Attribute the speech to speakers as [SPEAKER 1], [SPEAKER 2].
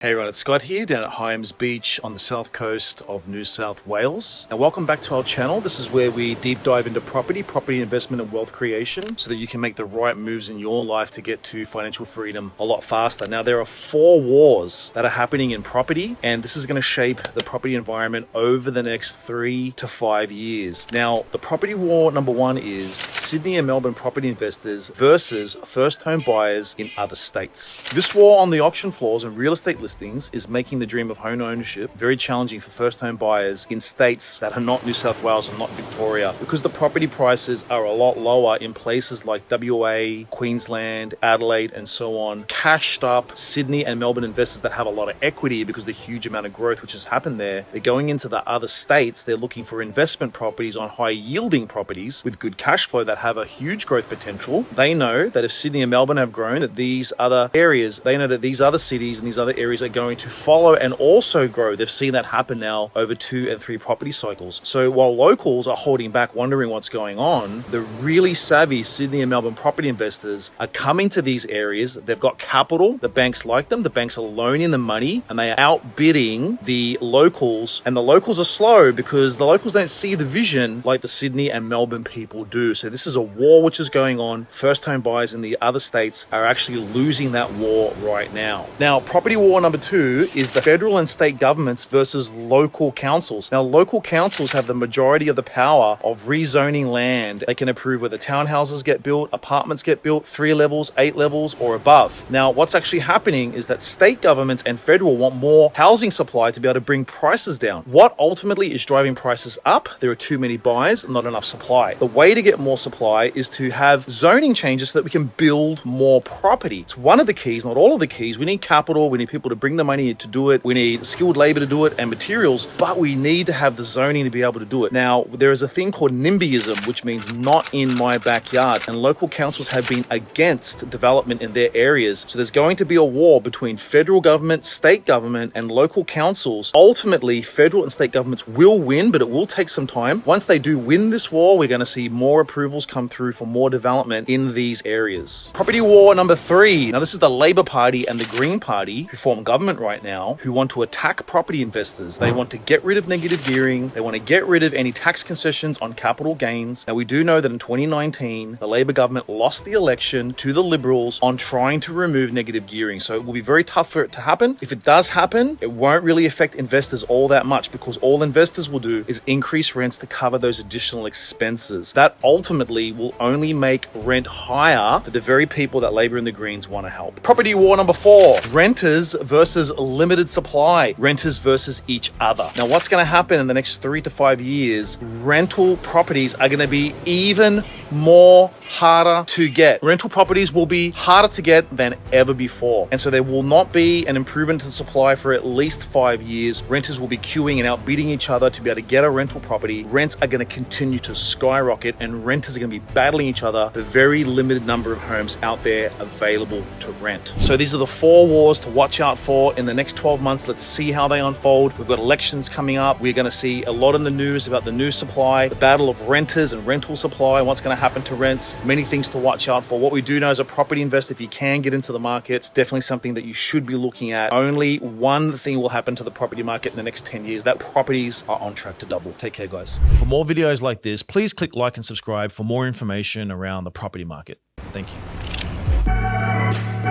[SPEAKER 1] Hey everyone, it's Scott here down at Hyams Beach on the south coast of New South Wales. And welcome back to our channel. This is where we deep dive into property investment and wealth creation so that you can make the right moves in your life to get to financial freedom a lot faster. Now there are 4 wars that are happening in property, and this is going to shape the property environment over the next 3 to 5 years. Now the property war number 1 is Sydney and Melbourne property investors versus first home buyers in other states. This war on the auction floors and real estate listings is making the dream of home ownership very challenging for first home buyers in states that are not New South Wales and not Victoria, because the property prices are a lot lower in places like WA, Queensland, Adelaide and so on. Cashed up Sydney and Melbourne investors that have a lot of equity because of the huge amount of growth which has happened there, they're going into the other states. They're looking for investment properties on high yielding properties with good cash flow that have a huge growth potential. They know that if Sydney and Melbourne have grown, that these other areas, they know that these other cities and these other areas are going to follow and also grow. They've seen that happen now over 2 and 3 property cycles. So while locals are holding back, wondering what's going on, the really savvy Sydney and Melbourne property investors are coming to these areas. They've got capital. The banks like them. The banks are loaning them money and they are outbidding the locals. And the locals are slow because the locals don't see the vision like the Sydney and Melbourne people do. So this is a war which is going on. First home buyers in the other states are actually losing that war right now. Now, property war number 2 is the federal and state governments versus local councils. Now, local councils have the majority of the power of rezoning land. They can approve whether townhouses get built, apartments get built, 3 levels, 8 levels, or above. Now, what's actually happening is that state governments and federal want more housing supply to be able to bring prices down. What ultimately is driving prices up? There are too many buyers, not enough supply. The way to get more supply is to have zoning changes so that we can build more property. It's one of the keys, not all of the keys. We need capital. We need people to bring the money to do it. We need skilled labor to do it and materials, but we need to have the zoning to be able to do it. Now, there is a thing called NIMBYism, which means not in my backyard, and local councils have been against development in their areas. So there's going to be a war between federal government, state government, and local councils. Ultimately, federal and state governments will win, but it will take some time. Once they do win this war, we're going to see more approvals come through for more development in these areas. Property war number 3. Now, this is the Labor Party and the Green Party who form government right now, who want to attack property investors. They want to get rid of negative gearing. They want to get rid of any tax concessions on capital gains. Now, we do know that in 2019, the Labor government lost the election to the Liberals on trying to remove negative gearing. So it will be very tough for it to happen. If it does happen, it won't really affect investors all that much because all investors will do is increase rents to cover those additional expenses. That ultimately will only make rent higher for the very people that Labor and the Greens want to help. Property war number 4, renters versus limited supply, renters versus each other. Now, what's going to happen in the next 3 to 5 years? Rental properties are going to be even more harder to get. Rental properties will be harder to get than ever before. And so there will not be an improvement to the supply for at least 5 years. Renters will be queuing and outbidding each other to be able to get a rental property. Rents are going to continue to skyrocket and renters are going to be battling each other for very limited number of homes out there available to rent. So these are the 4 wars to watch out for in the next 12 months. Let's see how they unfold. We've got elections coming up. We're going to see a lot in the news about the new supply, the battle of renters and rental supply, and what's going to happen to rents. Many things to watch out for. What we do know as a property investor, if you can get into the market, it's definitely something that you should be looking at. Only one thing will happen to the property market in the next 10 years, that properties are on track to double. Take care, guys. For more videos like this, please click like and subscribe for more information around the property market. Thank you.